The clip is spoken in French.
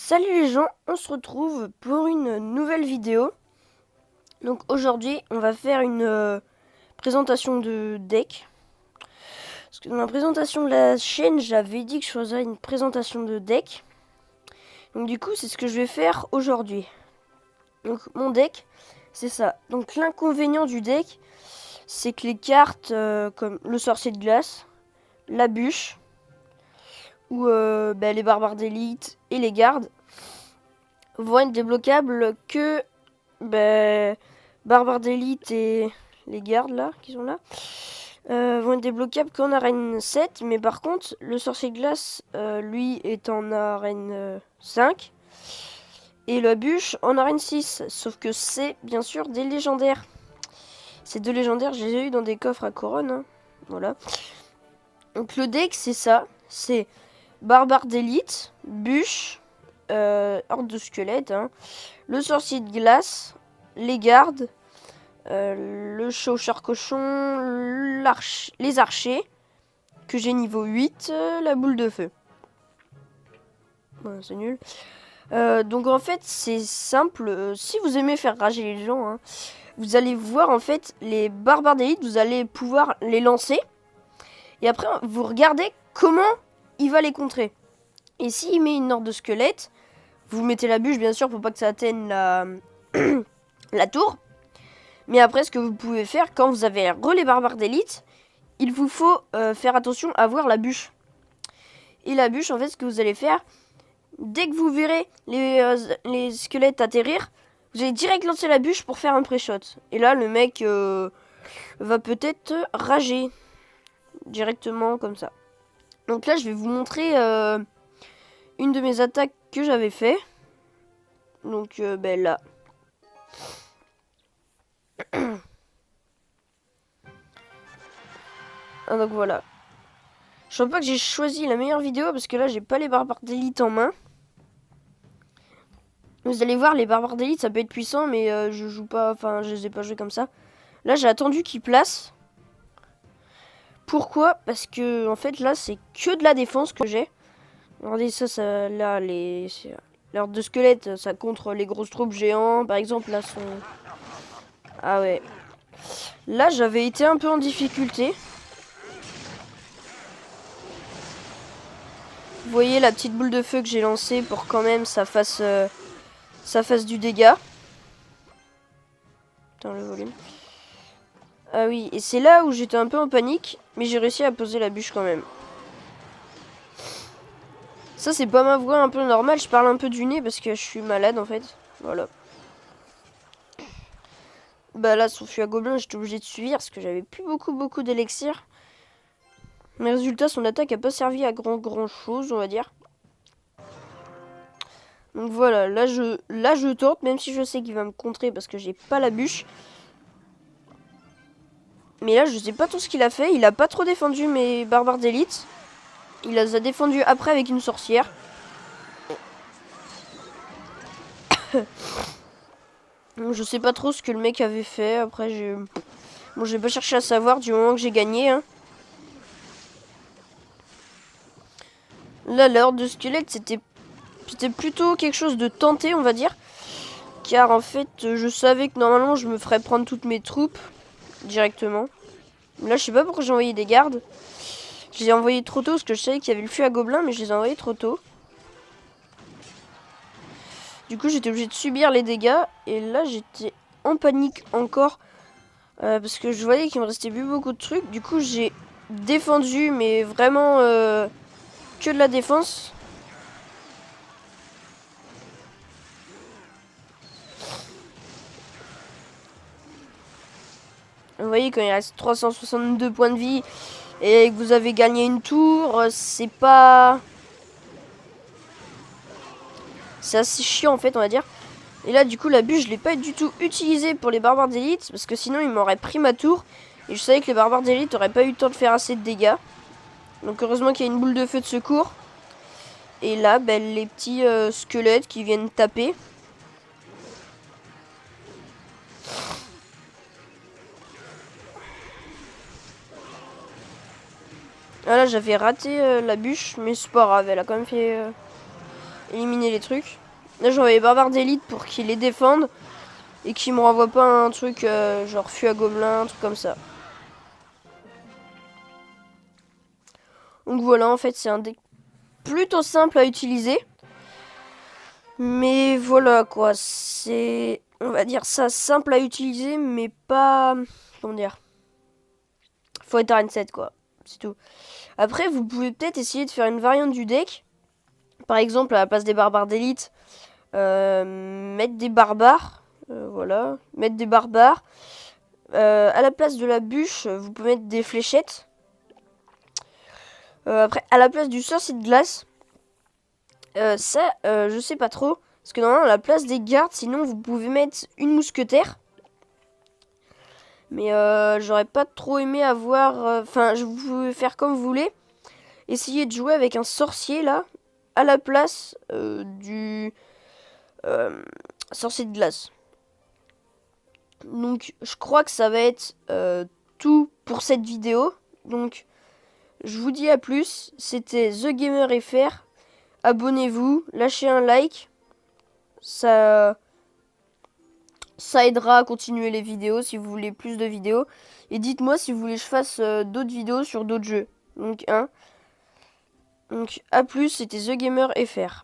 Salut les gens, on se retrouve pour une nouvelle vidéo. Donc aujourd'hui, on va faire une présentation de deck. Parce que dans la présentation de la chaîne, j'avais dit que je faisais une présentation de deck. Donc du coup, c'est ce que je vais faire aujourd'hui. Donc mon deck, c'est ça. Donc l'inconvénient du deck, c'est que les cartes comme le sorcier de glace, la bûche, ou les barbares d'élite et les gardes, vont être débloquables que barbares d'élite et les gardes là qui sont là vont être débloquables qu'en arène 7. Mais par contre, le sorcier de glace, lui, est en arène 5. Et la bûche en arène 6. Sauf que c'est bien sûr des légendaires. Ces deux légendaires, je les ai eu dans des coffres à couronne. Hein. Voilà. Donc le deck, c'est ça. C'est barbare d'élite, bûche, horde de squelettes, hein, le sorcier de glace, les gardes, le chaucheur cochon, les archers, que j'ai niveau 8, la boule de feu. Bon, c'est nul. Donc en fait, c'est simple. Si vous aimez faire rager les gens, hein, vous allez voir en fait les barbares d'élite, vous allez pouvoir les lancer. Et après, vous regardez comment il va les contrer. Et s'il met une horde de squelettes, vous mettez la bûche bien sûr pour pas que ça atteigne la tour. Mais après, ce que vous pouvez faire, quand vous avez les barbares d'élite, il vous faut faire attention à voir la bûche. Et la bûche, en fait, ce que vous allez faire, dès que vous verrez les squelettes atterrir, vous allez direct lancer la bûche pour faire un pré-shot. Et là, le mec va peut-être rager directement comme ça. Donc là, je vais vous montrer une de mes attaques que j'avais fait. Donc, là. Ah, donc voilà. Je crois pas que j'ai choisi la meilleure vidéo parce que là j'ai pas les barbares d'élite en main. Vous allez voir, les barbares d'élite ça peut être puissant, mais je joue pas, enfin je les ai pas joués comme ça. Là j'ai attendu qu'ils placent. Pourquoi? Parce que en fait là c'est que de la défense que j'ai. Regardez ça là les horde de squelettes ça contre les grosses troupes géants. Par exemple là sont. Ah ouais. Là j'avais été un peu en difficulté. Vous voyez la petite boule de feu que j'ai lancée pour quand même ça fasse du dégât. Putain, le volume. Ah oui, et c'est là où j'étais un peu en panique, mais j'ai réussi à poser la bûche quand même. Ça, c'est pas ma voix un peu normale, je parle un peu du nez parce que je suis malade en fait. Voilà. Bah là, son fût à gobelin, j'étais obligé de suivre parce que j'avais plus beaucoup d'élixir. Mais résultat, son attaque a pas servi à grand chose, on va dire. Donc voilà, là je tente, même si je sais qu'il va me contrer parce que j'ai pas la bûche. Mais là, je sais pas tout ce qu'il a fait. Il a pas trop défendu mes barbares d'élite. Il les a défendus après avec une sorcière. Je sais pas trop ce que le mec avait fait. Après, j'ai pas cherché à savoir du moment que j'ai gagné. Hein. Là, la horde de squelettes, c'était plutôt quelque chose de tenté, on va dire. Car en fait, je savais que normalement, je me ferais prendre toutes mes troupes directement. Là, je sais pas pourquoi j'ai envoyé des gardes. Je les ai envoyés trop tôt parce que je savais qu'il y avait le fût à gobelins, mais je les ai envoyés trop tôt. Du coup, j'étais obligée de subir les dégâts. Et là, j'étais en panique encore. Parce que je voyais qu'il me restait plus beaucoup de trucs. Du coup, j'ai défendu, mais vraiment que de la défense. Vous voyez, quand il reste 362 points de vie et que vous avez gagné une tour, c'est pas... C'est assez chiant en fait, on va dire. Et là, du coup, la bûche, je l'ai pas du tout utilisée pour les barbares d'élite. Parce que sinon, ils m'auraient pris ma tour. Et je savais que les barbares d'élite n'auraient pas eu le temps de faire assez de dégâts. Donc heureusement qu'il y a une boule de feu de secours. Et là, les petits squelettes qui viennent taper. Ah là, j'avais raté la bûche, mais c'est pas grave, elle a quand même fait... éliminer les trucs. Là, j'envoie les barbares d'élite pour qu'ils les défendent. Et qu'ils me renvoient pas un truc genre fût à gobelins, un truc comme ça. Donc voilà, en fait, c'est un deck plutôt simple à utiliser. Mais voilà, quoi. C'est, on va dire ça, simple à utiliser, mais pas... Comment dire? Faut être arène 7, quoi. C'est tout. Après, vous pouvez peut-être essayer de faire une variante du deck. Par exemple, à la place des barbares d'élite, mettre des barbares. Voilà, mettre des barbares. À la place de la bûche, vous pouvez mettre des fléchettes. Après, à la place du sorcier de glace, ça, je sais pas trop. Parce que normalement, à la place des gardes, sinon, vous pouvez mettre une mousquetaire. Mais j'aurais pas trop aimé avoir... Enfin, je vous faire comme vous voulez. Essayez de jouer avec un sorcier, là, à la place du sorcier de glace. Donc, je crois que ça va être tout pour cette vidéo. Donc, je vous dis à plus. C'était TheGamerFR. Abonnez-vous, lâchez un like. Ça aidera à continuer les vidéos si vous voulez plus de vidéos. Et dites-moi si vous voulez que je fasse d'autres vidéos sur d'autres jeux. Donc, à plus, c'était TheGamerFR.